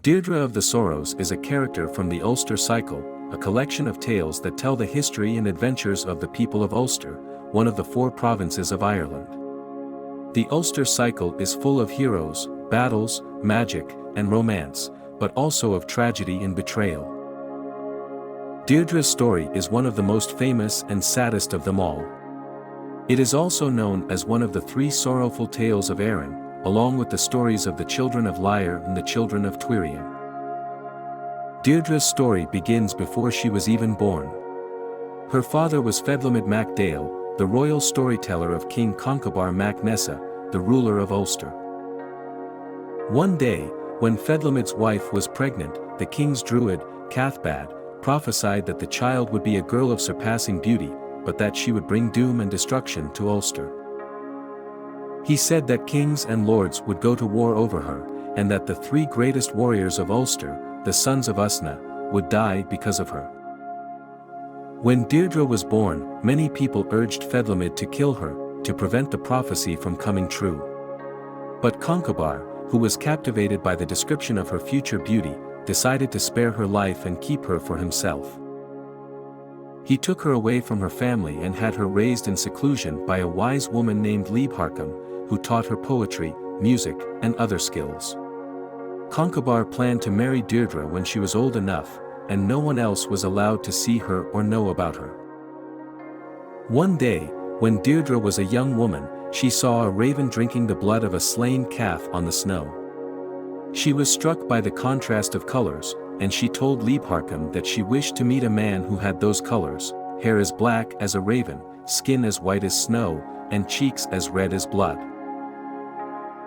Deirdre of the Sorrows is a character from the Ulster Cycle, a collection of tales that tell the history and adventures of the people of Ulster, one of the 4 provinces of Ireland. The Ulster Cycle is full of heroes, battles, magic, and romance, but also of tragedy and betrayal. Deirdre's story is one of the most famous and saddest of them all. It is also known as one of the 3 sorrowful tales of Erin, along with the stories of the children of Lyre and the children of Twilight. Deirdre's story begins before she was even born. Her father was Fedlimid mac Dale, the royal storyteller of King Conchobar mac Nessa, the ruler of Ulster. One day, when Fedlimid's wife was pregnant, the king's druid, Cathbad, prophesied that the child would be a girl of surpassing beauty, but that she would bring doom and destruction to Ulster. He said that kings and lords would go to war over her, and that the 3 greatest warriors of Ulster, the sons of Usna, would die because of her. When Deirdre was born, many people urged Fedlimid to kill her, to prevent the prophecy from coming true. But Conchobhar, who was captivated by the description of her future beauty, decided to spare her life and keep her for himself. He took her away from her family and had her raised in seclusion by a wise woman named Leibharcum, who taught her poetry, music, and other skills. Conchobhar planned to marry Deirdre when she was old enough, and no one else was allowed to see her or know about her. One day, when Deirdre was a young woman, she saw a raven drinking the blood of a slain calf on the snow. She was struck by the contrast of colors, and she told Leibharcum that she wished to meet a man who had those colors, hair as black as a raven, skin as white as snow, and cheeks as red as blood.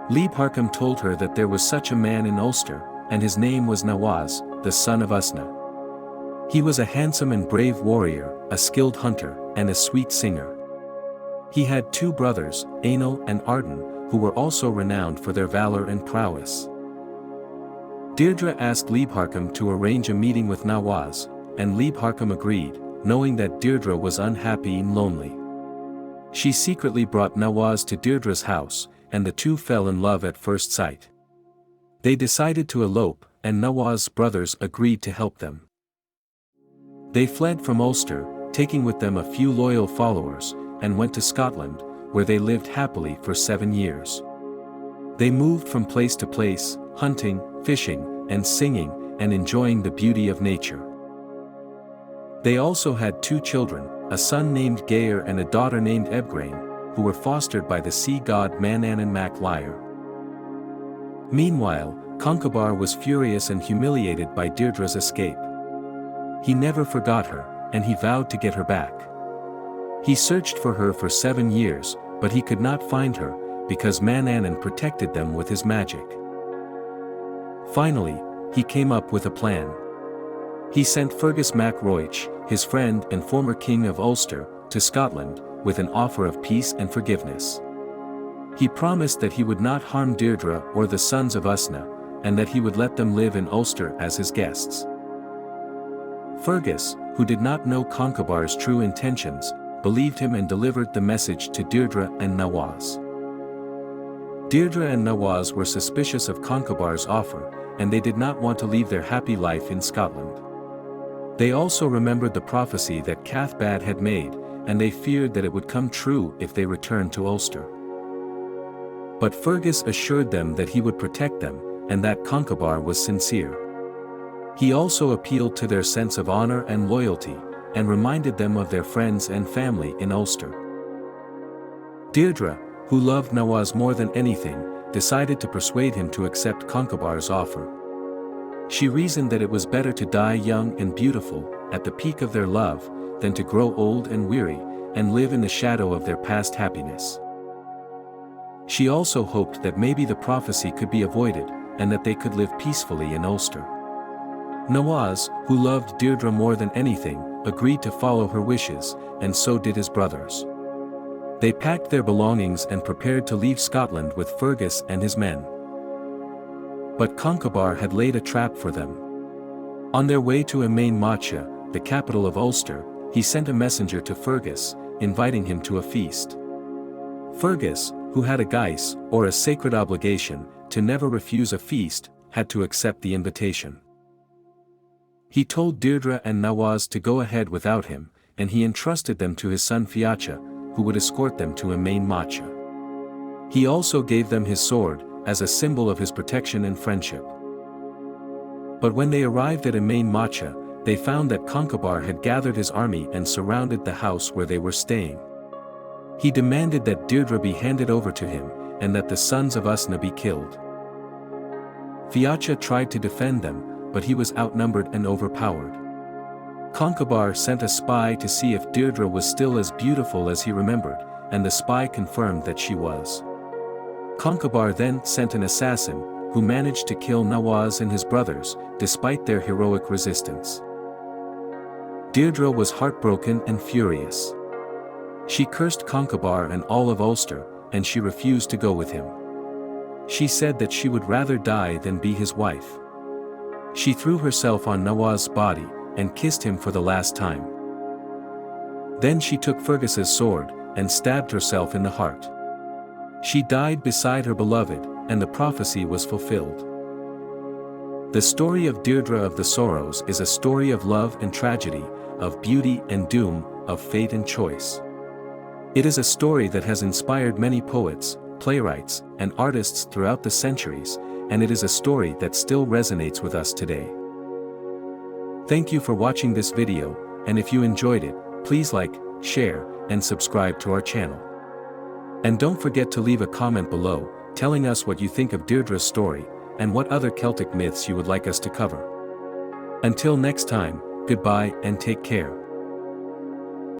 Leibharcum told her that there was such a man in Ulster, and his name was naoise, the son of Usna. He was a handsome and brave warrior, a skilled hunter, and a sweet singer. He had 2 brothers, Aenil and Arden, who were also renowned for their valor and prowess. Deirdre asked Leibharcum to arrange a meeting with naoise, and Leibharcum agreed, knowing that Deirdre was unhappy and lonely. She secretly brought naoise to Deirdre's house, and the 2 fell in love at first sight. They decided to elope, and naoise's brothers agreed to help them. They fled from Ulster, taking with them a few loyal followers, and went to Scotland, where they lived happily for 7 years. They moved from place to place, hunting, fishing, and singing, and enjoying the beauty of nature. They also had 2 children, a son named Gaer and a daughter named Ebgrain, who were fostered by the sea god Manannan mac Lyre. Meanwhile, Conchobhar was furious and humiliated by Deirdre's escape. He never forgot her, and he vowed to get her back. He searched for her for 7 years, but he could not find her, because Manannan protected them with his magic. Finally, he came up with a plan. He sent Fergus mac Roich, his friend and former king of Ulster, to Scotland, with an offer of peace and forgiveness. He promised that he would not harm Deirdre or the sons of Usna, and that he would let them live in Ulster as his guests. Fergus, who did not know Conchobhar's true intentions, believed him and delivered the message to Deirdre and naoise. Deirdre and naoise were suspicious of Conchobhar's offer, and they did not want to leave their happy life in Scotland. They also remembered the prophecy that Cathbad had made, and they feared that it would come true if they returned to Ulster. But Fergus assured them that he would protect them, and that Conchobhar was sincere. He also appealed to their sense of honor and loyalty, and reminded them of their friends and family in Ulster. Deirdre, who loved naoise more than anything, decided to persuade him to accept Conchobhar's offer. She reasoned that it was better to die young and beautiful, at the peak of their love, than to grow old and weary, and live in the shadow of their past happiness. She also hoped that maybe the prophecy could be avoided, and that they could live peacefully in Ulster. Naoise, who loved Deirdre more than anything, agreed to follow her wishes, and so did his brothers. They packed their belongings and prepared to leave Scotland with Fergus and his men. But Conchobhar had laid a trap for them. On their way to mychael, the capital of Ulster, he sent a messenger to Fergus, inviting him to a feast. Fergus, who had a geis, or a sacred obligation, to never refuse a feast, had to accept the invitation. He told Deirdre and naoise to go ahead without him, and he entrusted them to his son Fiacha, who would escort them to mychael. He also gave them his sword, as a symbol of his protection and friendship. But when they arrived at mychael, they found that Conchobhar had gathered his army and surrounded the house where they were staying. He demanded that Deirdre be handed over to him, and that the sons of Usna be killed. Fiacha tried to defend them, but he was outnumbered and overpowered. Conchobhar sent a spy to see if Deirdre was still as beautiful as he remembered, and the spy confirmed that she was. Conchobhar then sent an assassin, who managed to kill naoise and his brothers, despite their heroic resistance. Deirdre was heartbroken and furious. She cursed Conchobhar and all of Ulster, and she refused to go with him. She said that she would rather die than be his wife. She threw herself on naoise's body, and kissed him for the last time. Then she took Fergus's sword, and stabbed herself in the heart. She died beside her beloved, and the prophecy was fulfilled. The story of Deirdre of the Sorrows is a story of love and tragedy, of beauty and doom, of fate and choice. It is a story that has inspired many poets, playwrights, and artists throughout the centuries, and it is a story that still resonates with us today. Thank you for watching this video, and if you enjoyed it, please like, share, and subscribe to our channel. And don't forget to leave a comment below, telling us what you think of Deirdre's story, and what other Celtic myths you would like us to cover. Until next time, goodbye and take care.